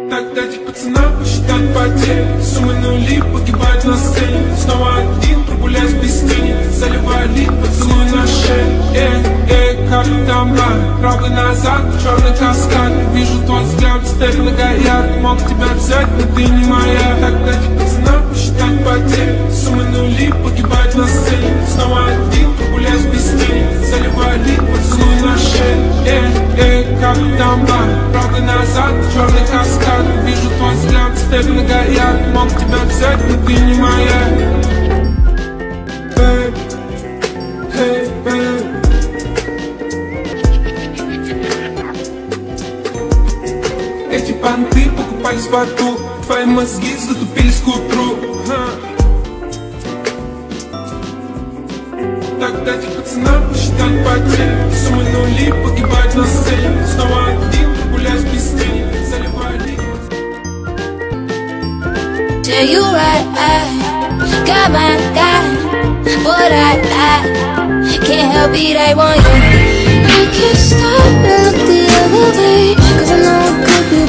Так дайте пацанам посчитать потери. Суммы нули, погибать на сцене. Снова один, прогуляюсь без тени. Заливаю лик, поцелуй на шее. Как там бар, правый назад, черный каскад. Вижу твой взгляд, стель многоярд. Мог тебя взять, но ты не моя. Так дайте пацанам посчитать потери. Суммы нули, погибать на сцене. Снова один, прогуляюсь без тени. Заливаю лик, поцелуй на шее. Как там бар, правый назад, черный каскад. Вижу твой взгляд, степь многоярд. Мог тебя взять, но ты не моя. Babe, hey, babe. Эти понты покупались в аду. Твои мозги затупились к утру. Так дайте пацанам посчитать потери. Суммы нули, погибать на сцене. Снова один, прогуляюсь без тени. Заливаю лик. Tell you right, I got my guy, but I can't help it, I want you. I can't stop and look the other way, cause I know it could be